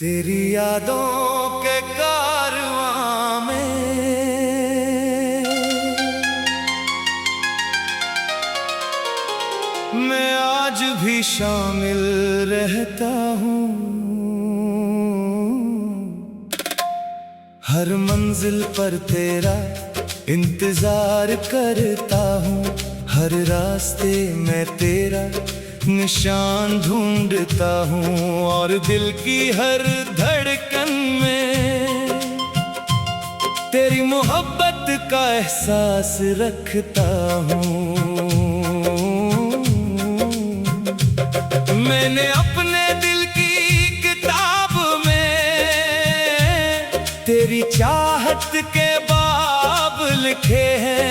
तेरी यादों के कारवां में मैं आज भी शामिल रहता हूँ। हर मंजिल पर तेरा इंतजार करता हूँ। हर रास्ते में तेरा निशान ढूंढता हूँ और दिल की हर धड़कन में तेरी मोहब्बत का एहसास रखता हूँ। मैंने अपने दिल की किताब में तेरी चाहत के बाब लिखे हैं,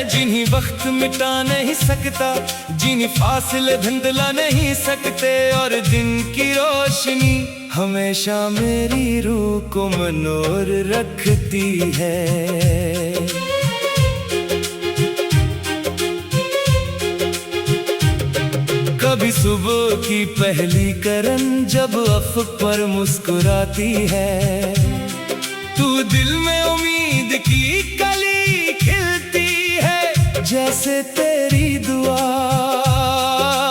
जिन्हें वक्त मिटा नहीं सकता, जिन्हें फासले धुंधला नहीं सकते, और दिन की रोशनी हमेशा मेरी रूह को मनोर रखती है। कभी सुबह की पहली किरण जब अफ़क़ पर मुस्कुराती है, तू दिल में उम्मीद की कली खिलती है। जैसे तेरी दुआ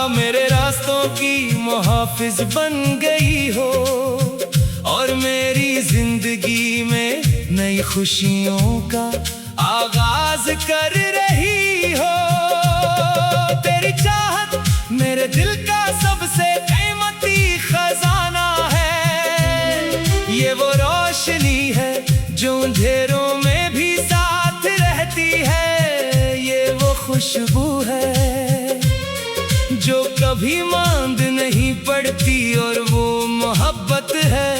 मेरे रास्तों की मुहाफ़िज़ बन गई हो और मेरी जिंदगी में नई खुशियों का आगाज कर रही हो। तेरी चाहत मेरे दिल का सबसे कीमती खजाना है। ये वो रोशनी है जो अंधेरों में भी साथ रहती है। ये वो खुशबू है जो कभी मांद नहीं पड़ती, और वो मोहब्बत है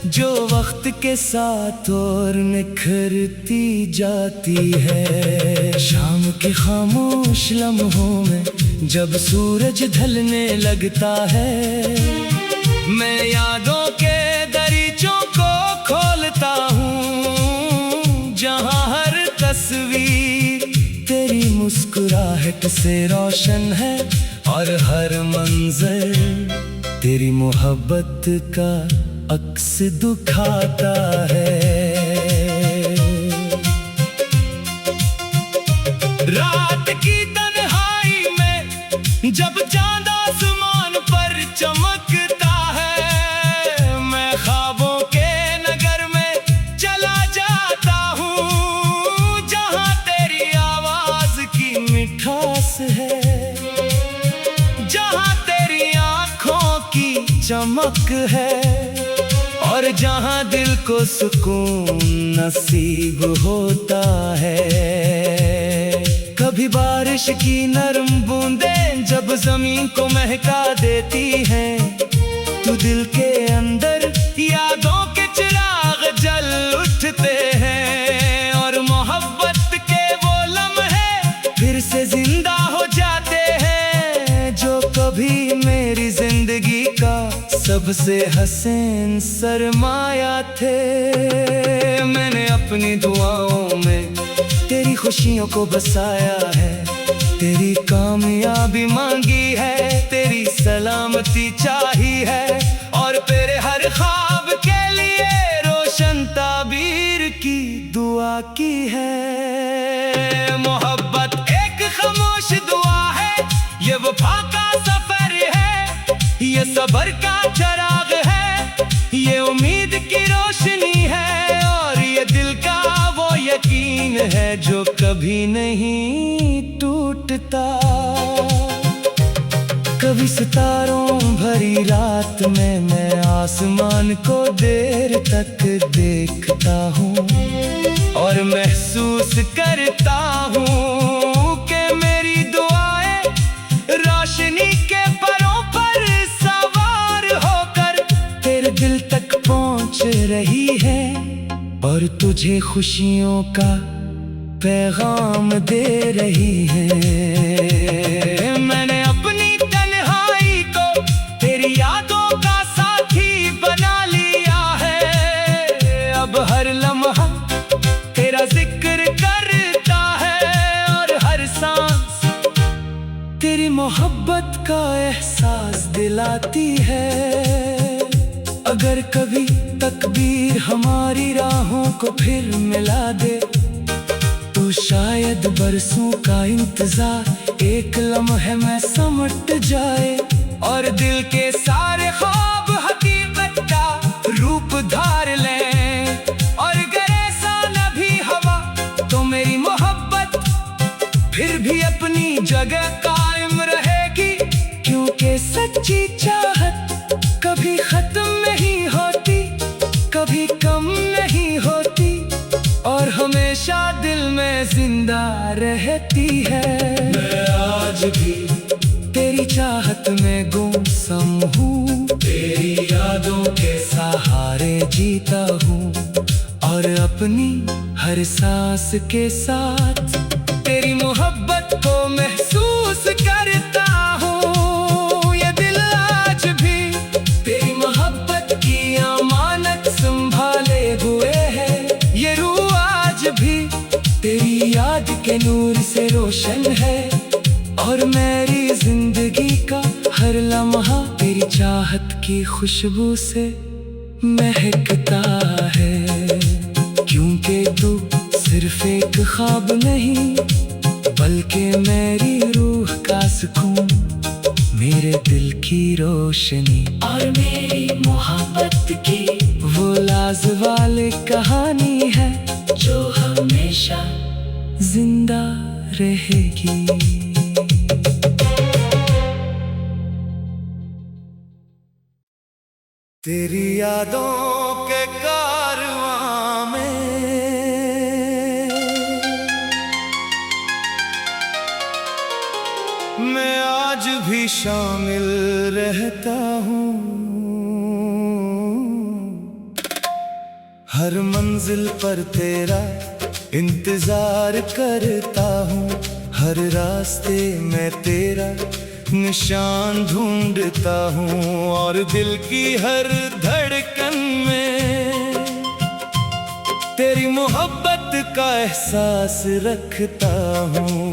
जो वक्त के साथ और निखरती जाती है। शाम के खामोश लम्हों में जब सूरज ढलने लगता है, मैं यादों के दरीचों को खोलता हूँ, जहाँ हर तस्वीर तेरी मुस्कुराहट से रोशन है और हर मंजर तेरी मोहब्बत का अक्स दिखाता है। रात की तन्हाई में जब चांद आसमान पर चमकता है, मैं ख्वाबों के नगर में चला जाता हूँ, जहाँ तेरी आवाज की मिठास है, जहाँ तेरी आँखों की चमक है, और जहाँ दिल को सुकून नसीब होता है। कभी बारिश की नरम बूंदें जब जमीन को महका देती हैं, तो दिल के अंदर यादों के चिराग जल उठते हैं, और मोहब्बत के वो लम्हे फिर से जिंदा हो जाते हैं, जो कभी मेरी जिंदगी का सबसे हसीन सरमाया थे। मैंने अपनी दुआओं में तेरी खुशियों को बसाया है, तेरी कामयाबी मांगी है, तेरी सलामती चाही है, और तेरे हर ख्वाब के लिए रोशन ताबीर की दुआ की है। मोहब्बत एक खामोश दुआ है, ये वफा का सफर है, ये सब्र का चराग है, ये उम्मीद की रोशनी है, और ये दिल का वो यकीन है जो कभी नहीं टूटता। कभी सितारों भरी रात में मैं आसमान को देर तक देखता हूँ, और महसूस करता हूँ कि मेरी दुआएं रोशनी के परों पर सवार होकर तेरे दिल तक पहुँच रही है, और तुझे खुशियों का पैगाम दे रही है। मैंने अपनी तन्हाई को तेरी यादों का साथी बना लिया है, अब हर लम्हा तेरा जिक्र करता है, और हर सांस तेरी मोहब्बत का एहसास दिलाती है। अगर कभी तकदीर हमारी राहों को फिर मिला दे, तो शायद बरसों का इंतजार एक लम्हे में समट जाए, और दिल के सारे ख्वाब हकीकत का रूप धार लें। और अगर ऐसा न भी हवा, तो मेरी मोहब्बत फिर भी अपनी जगह कायम रहेगी, क्योंकि सच्ची चाहत कभी खत्म नहीं होती, कभी कम नहीं होती, और हमेशा दिल में जिंदा रहती है। मैं आज भी तेरी चाहत में गुमसुम हूँ, तेरी यादों के सहारे जीता हूँ, और अपनी हर सांस के साथ तेरी मोहब्बत को महसूस करता हूँ। ये दिल आज भी तेरी मोहब्बत की अमानत संभाले हुए है, ये रूह आज भी तेरी याद के नूर से रोशन है, और मेरी जिंदगी का हर लम्हा तेरी चाहत की खुशबू से महकता है। क्योंकि तू सिर्फ एक ख्वाब नहीं, बल्कि मेरी रूह का सुकून, मेरे दिल की रोशनी, और मेरी मोहब्बत की वो लाजवाब कहानी है, जो हमेशा जिंदा रहेगी। तेरी यादों के कारवां में मैं आज भी शामिल रहता हूँ। हर मंजिल पर तेरा इंतजार करता हूँ, हर रास्ते में तेरा निशान ढूंढता हूँ, और दिल की हर धड़कन में तेरी मोहब्बत का एहसास रखता हूँ।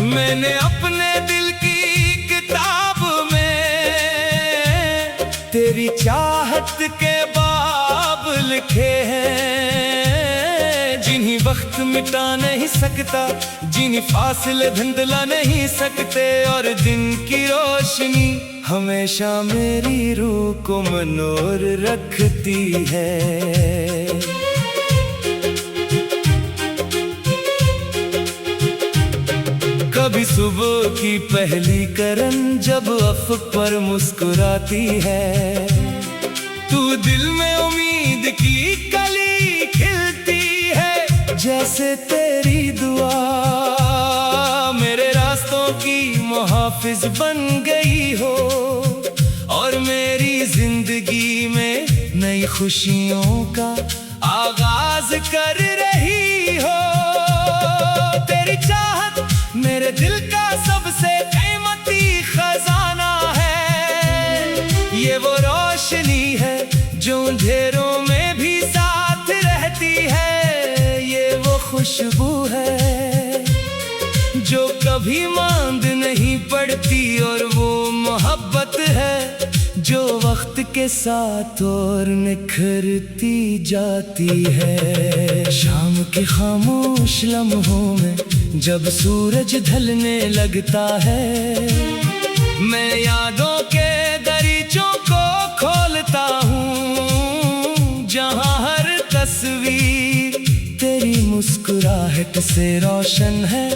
मैंने अपने दिल की किताब में तेरी चाहत के बाब लिखे हैं, जिन्हीं वक्त मिटा नहीं सकता, जिन्हीं फासले धुंधला नहीं सकते, और दिन की रोशनी हमेशा मेरी रूह को मनोर रखती है। कभी सुबह की पहली किरण जब अफ़क़ पर मुस्कुराती है, तू दिल में उम्मीद की कली खिलती है, जैसे तेरी दुआ मेरे रास्तों की मुहाफ़िज़ बन गई हो, और मेरी जिंदगी में नई खुशियों का आगाज कर रही हो। तेरी चाहत मेरे दिल का सबसे कीमती खजाना है, ये वो रोशनी है जो अंधेरों में भी साथ रहती है, ये वो खुशबू है जो कभी मांद नहीं पड़ती, और वो मोहब्बत है जो वक्त के साथ और निखरती जाती है। शाम के खामोश लम्हों में जब सूरज ढलने लगता है, मैं यादों के दरीचों को खोलता हूँ, जहाँ हर तस्वीर तेरी मुस्कुराहट से रोशन है,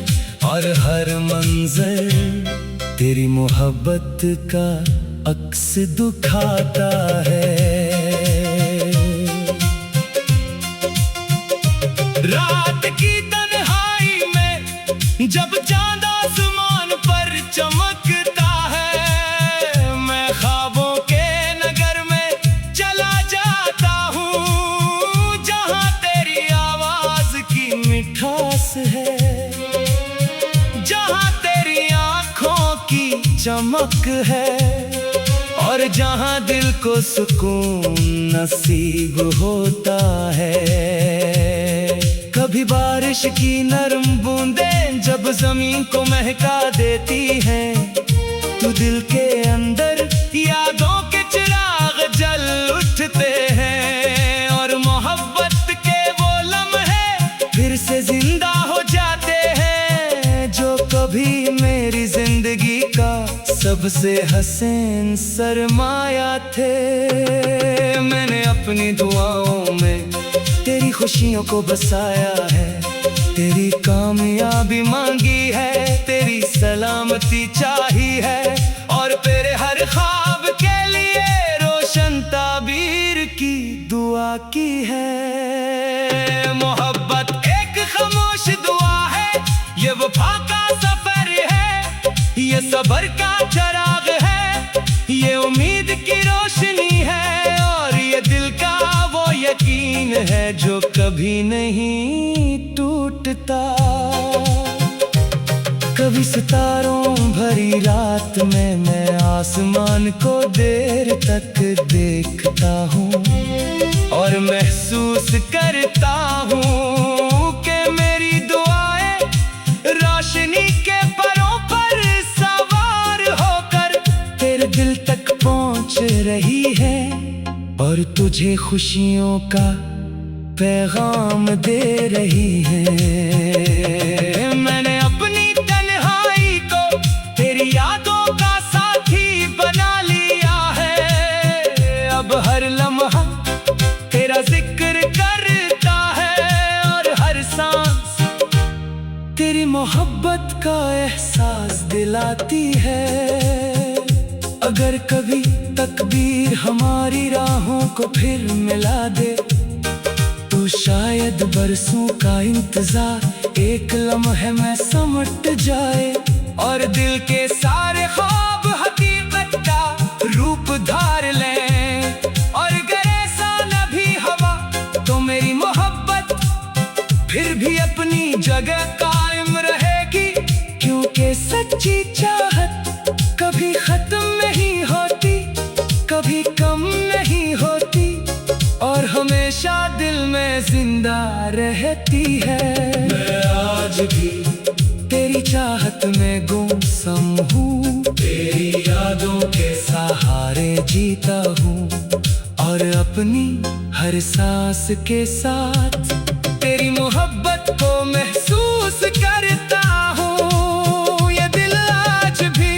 और हर मंजर तेरी मोहब्बत का अक्स दिखाता है। रात की तन्हाई में जब चांद आसमान पर चमकता है, मैं ख्वाबों के नगर में चला जाता हूँ, जहाँ तेरी आवाज की मिठास है, जहाँ तेरी आँखों की चमक है, और जहाँ दिल को सुकून नसीब होता है। कभी बारिश की नरम बूंदें जब जमीन को महका देती हैं, तो दिल के अंदर यादों के चिराग जल उठते हैं और मोहब्बत के वो लम्हे फिर से जिंदा हो जाते हैं जो कभी मेरी जिंदगी का सबसे हसीन सरमाया थे। मैंने अपनी दुआओं में तेरी खुशियों को बसाया है, तेरी कामयाबी मांगी है, तेरी सलामती चाही है और तेरे हर ख्वाब के लिए रोशन ताबीर की दुआ की है। मोहब्बत एक खामोश दुआ है, ये वफा का सफर है, ये सब्र का चराग है, ये उम्मीद की रोशनी है और ये दिल का वो यकीन है जो कभी नहीं टूटता। कभी सितारों भरी रात में मैं आसमान को देर तक देखता हूँ और महसूस करता हूँ कि मेरी दुआएं रोशनी के परों पर सवार होकर तेरे दिल तक पहुँच रही है और तुझे खुशियों का पैगाम दे रही है। मैंने अपनी तन्हाई को तेरी यादों का साथी बना लिया है, अब हर लम्हा तेरा जिक्र करता है और हर सांस तेरी मोहब्बत का एहसास दिलाती है। अगर कभी तकदीर हमारी राहों को फिर मिला दे तो शायद बरसों का इंतजार एक लम्हे में समट जाए और दिल के सारे ख्वाब हकीकत का रूप धार लें। और अगर ऐसा न भी हवा तो मेरी मोहब्बत फिर भी अपनी जगह कायम रहेगी, क्योंकि सच्ची चाहत कभी खत्म नहीं होती, कभी कम नहीं होती और हमेशा दिल में जिंदा रहती है। मैं आज भी तेरी चाहत में गुमसम हूँ, तेरी यादों के सहारे जीता हूँ और अपनी हर सांस के साथ तेरी मोहब्बत को महसूस करता हूँ। ये दिल आज भी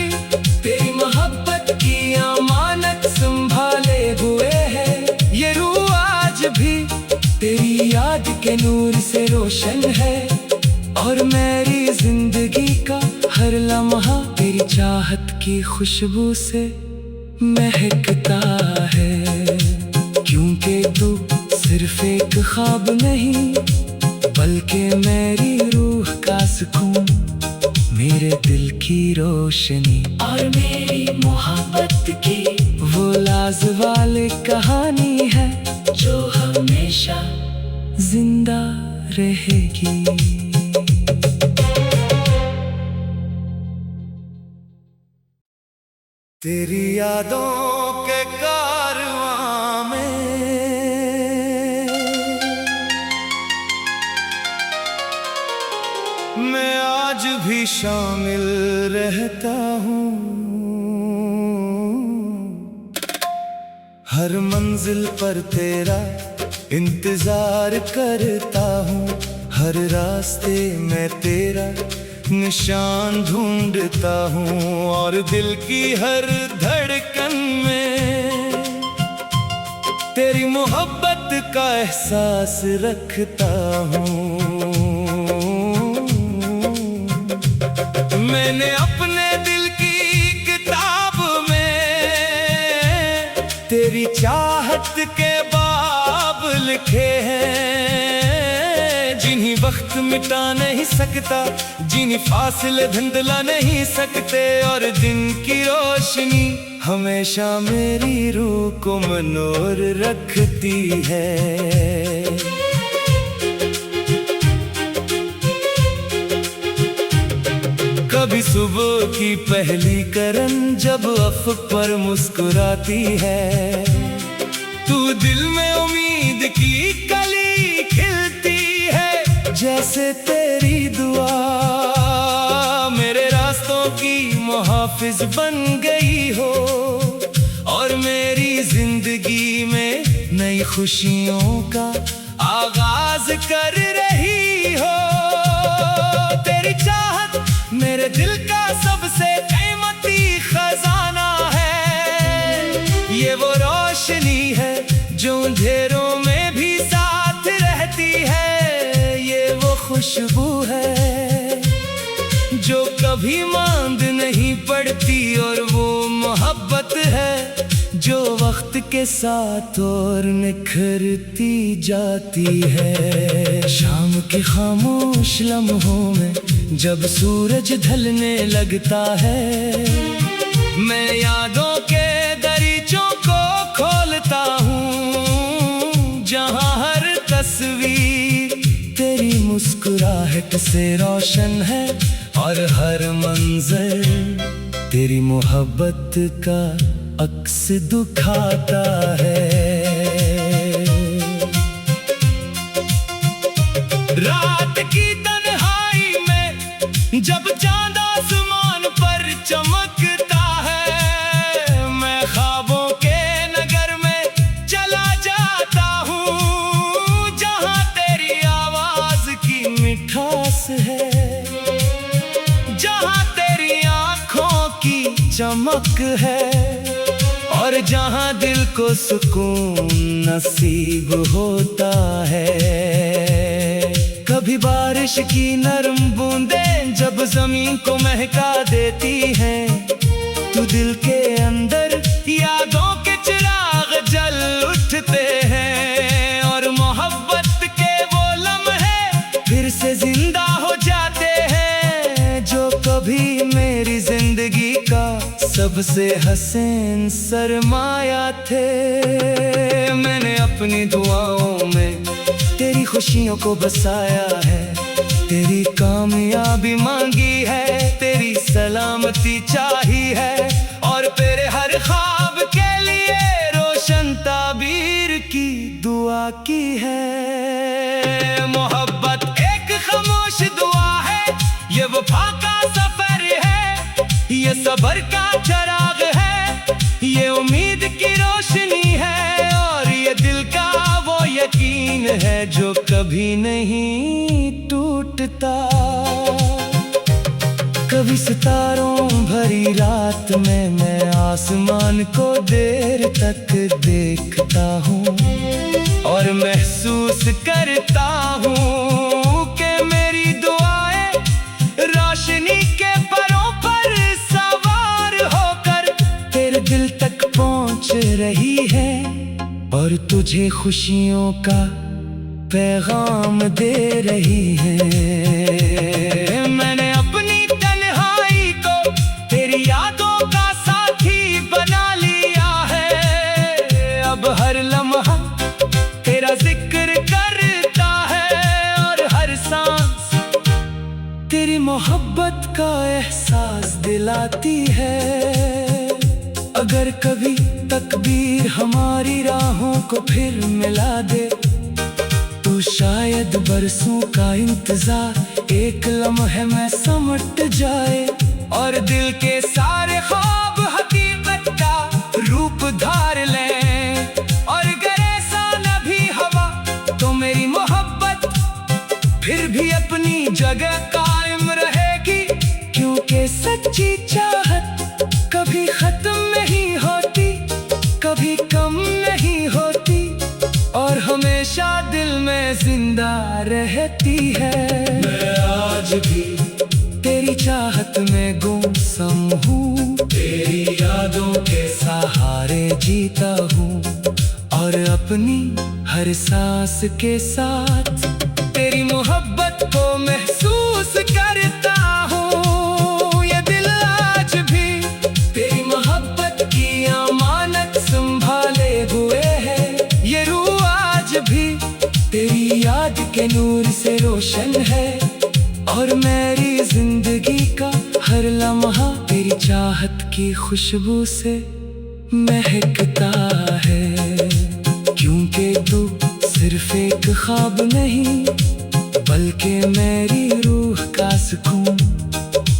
तेरी मोहब्बत की अमानत संभाले हुए है, ये रूह आज भी तेरी याद के नूर से रोशन है और मेरी जिंदगी का हर लम्हा तेरी चाहत की खुशबू से महकता है। क्योंकि तू सिर्फ एक ख्वाब नहीं बल्कि मेरी रूह का सुकून, मेरे दिल की रोशनी और मेरी मोहब्बत की वो लाजवाब कहानी है जो हमेशा जिंदा रहेगी। तेरी यादों के कारवां में मैं आज भी शामिल रहता हूँ। हर मंजिल पर तेरा इंतजार करता हूँ, हर रास्ते में तेरा निशान ढूंढता हूँ और दिल की हर धड़कन में तेरी मोहब्बत का एहसास रखता हूँ। मैंने अपने दिल की किताब में तेरी चाहत के बाब लिखे हैं, जिन्हीं वक्त मिटा नहीं सकता, जिन्हीं फासले धुंधला नहीं सकते और दिन की रोशनी हमेशा मेरी रूह को मनोर रखती है। कभी सुबह की पहली करन जब अफ़क़ पर मुस्कुराती है, तू दिल में उम्मीद की कली खिलती है। जैसे तेरी दुआ मेरे रास्तों की मुहाफिज बन गई हो और मेरी जिंदगी में नई खुशियों का आगाज कर रही हो। तेरी चाहत मेरे दिल का सबसे कीमती खजाना है। ये वो रोशनी है जो अंधेरों में भी साथ रहती है। ये वो खुशबू है जो कभी मांद नहीं पड़ती, और वो मोहब्बत है जो वक्त के साथ और निखरती जाती है। शाम के खामोश लम्हों में जब सूरज ढलने लगता है, मैं यादों के दरीचों को खोलता हूँ, जहाँ हर तस्वीर तेरी मुस्कुराहट से रोशन है और हर मंजर तेरी मोहब्बत का अक्स दिखाता है। रात की तन्हाई में जब चांद आसमान पर चमकता है, मैं ख्वाबों के नगर में चला जाता हूँ, जहाँ तेरी आवाज की मिठास है, जहाँ तेरी आँखों की चमक है, और जहाँ दिल को सुकून नसीब होता है। कभी बारिश की नरम बूंदें जब जमीन को महका देती हैं, तो दिल के अंदर यादों के चिराग जल उठते हैं, और मोहब्बत के वो लम्हे फिर से जिंदा हो जाते हैं, जो कभी मेरी जिंदगी का सबसे हसीन सरमाया थे। मैंने अपनी दुआओं में तेरी खुशियों को बसाया है, तेरी कामयाबी मांगी है, तेरी सलामती चाही है, और तेरे हर ख्वाब के लिए रोशन ताबीर की दुआ की है। मोहब्बत एक खामोश दुआ है, ये वफा का सफर है, ये सब्र का चराग है, ये उम्मीद की रोशनी है, और ये दिल का वो यकीन है जो कभी नहीं टूटता। कभी सितारों भरी रात में मैं आसमान को देर तक देखता हूँ, और महसूस करता हूँ कि मेरी दुआएं रोशनी के परों पर सवार होकर तेरे दिल तक पहुँच रही है, और तुझे खुशियों का पैगाम दे रही है। मैंने अपनी तन्हाई को तेरी यादों का साथी बना लिया है, अब हर लम्हा तेरा जिक्र करता है, और हर सांस तेरी मोहब्बत का एहसास दिलाती है। अगर कभी तकदीर हमारी राहों को फिर मिला दे, तो शायद बरसों का इंतजार एक लम्हे में समट जाए, और दिल के सारे ख्वाब हकीकत का रूप धार लें। और अगर ऐसा न भी हवा तो मेरी मोहब्बत फिर भी अपनी जगह कायम रहेगी, क्योंकि सच्ची चाहत कभी खत्म नहीं होती, कभी कम नहीं होती, और हमेशा दिल में जिंदा रहती है। मैं आज भी तेरी चाहत में गुमसम हूँ, तेरी यादों के सहारे जीता हूँ, और अपनी हर सांस के साथ तेरी मोहब्बत को महसूस करता हूँ। ये दिल आज भी तेरी मोहब्बत की अमानत संभाले हुए है, ये रूह आज भी तेरी याद के नूर से रोशन है, और मेरी जिंदगी का हर लम्हा तेरी चाहत की खुशबू से महकता है। क्योंकि तू सिर्फ एक ख्वाब नहीं, बल्कि मेरी रूह का सुकून,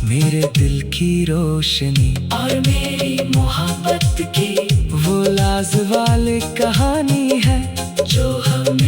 मेरे दिल की रोशनी, और मेरी मोहब्बत की वो राज वाली कहानी है जो हमें